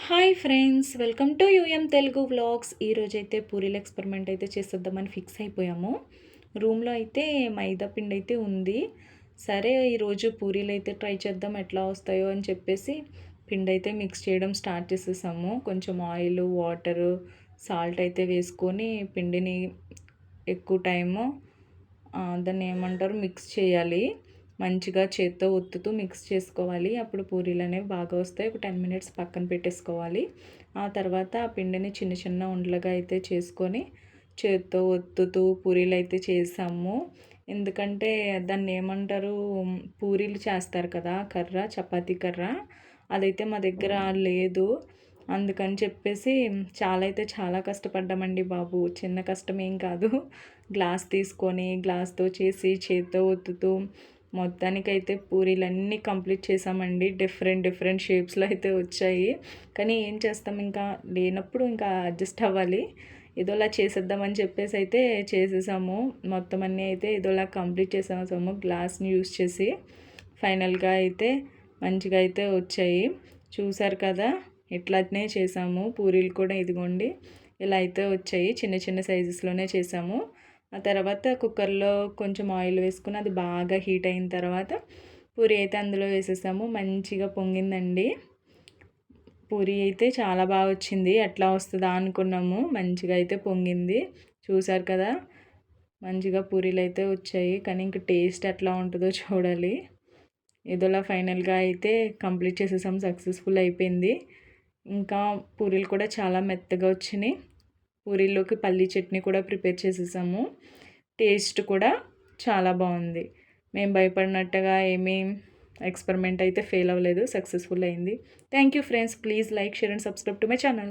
Hi friends, welcome to UM Telugu vlogs. ఈరోజైతే పూరీల experiment అయితే చేసేద్దామని ఫిక్స్ అయిపోయాము. రూమ్లో అయితే మైదా పిండి అయితే ఉంది. సరే ఈరోజు పూరీలు అయితే ట్రై చేద్దాం ఎట్లా వస్తాయో అని చెప్పేసి పిండి అయితే మిక్స్ చేయడం స్టార్ట్ చేసేసాము. కొంచెం ఆయిల్, వాటరు, సాల్ట్ అయితే వేసుకొని పిండిని ఎక్కువ టైము దాన్ని ఏమంటారు మిక్స్ చేయాలి. మంచిగా చేత్తో ఒత్తుతూ మిక్స్ చేసుకోవాలి. అప్పుడు పూరీలు అనేవి బాగా వస్తాయి. ఒక 10 మినిట్స్ పక్కన పెట్టేసుకోవాలి. ఆ తర్వాత ఆ పిండిని చిన్న చిన్న ఉండలుగా అయితే చేసుకొని చేత్తో ఒత్తుతూ పూరీలు అయితే చేసాము. ఎందుకంటే దాన్ని ఏమంటారు, పూరీలు చేస్తారు కదా కర్ర, చపాతీ కర్ర, అదైతే మా దగ్గర లేదు. అందుకని చెప్పేసి చాలా కష్టపడ్డామండి బాబు. చిన్న కష్టం ఏం కాదు. గ్లాస్ తీసుకొని గ్లాస్తో చేసి చేత్తో ఒత్తుతూ మొత్తానికైతే పూరీలన్నీ కంప్లీట్ చేసామండి. డిఫరెంట్ షేప్స్లో అయితే వచ్చాయి. కానీ ఏం చేస్తాం, ఇంకా లేనప్పుడు ఇంకా అడ్జస్ట్ అవ్వాలి. ఏదోలా చేసేద్దామని చెప్పేసి అయితే చేసేసాము. మొత్తం అన్నీ అయితే ఏదోలా కంప్లీట్ చేసేసాము గ్లాస్ని యూస్ చేసి. ఫైనల్గా అయితే మంచిగా అయితే వచ్చాయి. చూసారు కదా, ఇట్లానే చేసాము. పూరీలు కూడా ఇదిగోండి ఇలా అయితే వచ్చాయి. చిన్న చిన్న సైజెస్లోనే చేసాము. ఆ తర్వాత కుక్కర్లో కొంచెం ఆయిల్ వేసుకుని అది బాగా హీట్ అయిన తర్వాత పూరీ అయితే అందులో వేసేసాము. మంచిగా పొంగిందండి. పూరీ అయితే చాలా బాగా వచ్చింది. ఎట్లా వస్తుందా అనుకున్నాము. మంచిగా అయితే పొంగింది. చూసారు కదా, మంచిగా పూరీలు అయితే వచ్చాయి. కానీ ఇంక టేస్ట్ ఎట్లా ఉంటుందో చూడాలి. ఇదిలా ఫైనల్గా అయితే కంప్లీట్ చేసేసాం. సక్సెస్ఫుల్ అయిపోయింది. ఇంకా పూరీలు కూడా చాలా మెత్తగా వచ్చినాయి. పూరీల్లోకి పల్లీ చట్నీ కూడా ప్రిపేర్ చేసేసాము. టేస్ట్ కూడా చాలా బాగుంది. మేము భయపడినట్టుగా ఏమీ ఎక్స్పెరిమెంట్ అయితే ఫెయిల్ అవ్వలేదు, సక్సెస్ఫుల్ అయింది. Thank you friends. Please like, share and subscribe to my channel.